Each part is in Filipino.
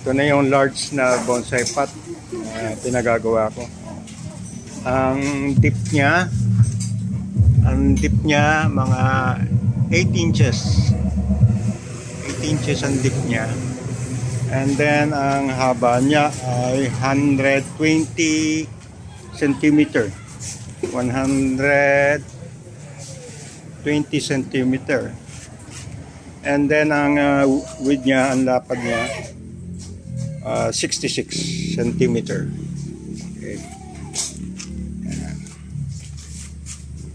Ito na yung large na bonsai pot na pinagagawa ko. Ang dip niya mga 8 inches. 8 inches ang dip niya. And then ang haba niya ay 120 centimeter. 120 centimeter. And then ang width niya, ang lapad niya 66 centimeter. Okay.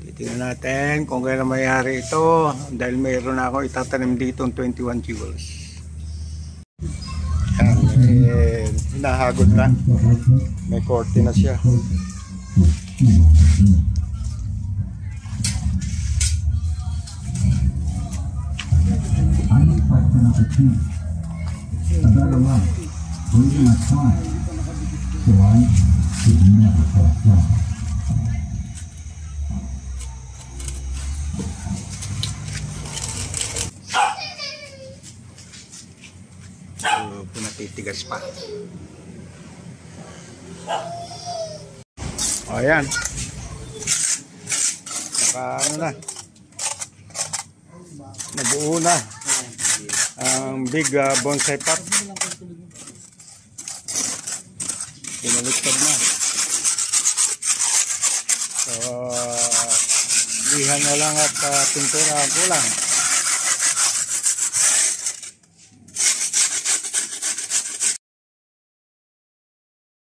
Titingnan natin kung kailan mayari ito dahil mayroon na ako itatanim dito ng 21 jewels. Hinahagod na. May korte na siya. A better life, or even a crime. So I should never fall flat. Pinatitigas pa. O ayan. Ano na. Nabuo na ang big bonsai pot. Pinaliktad na. So lihan na lang at pintura ang kulang.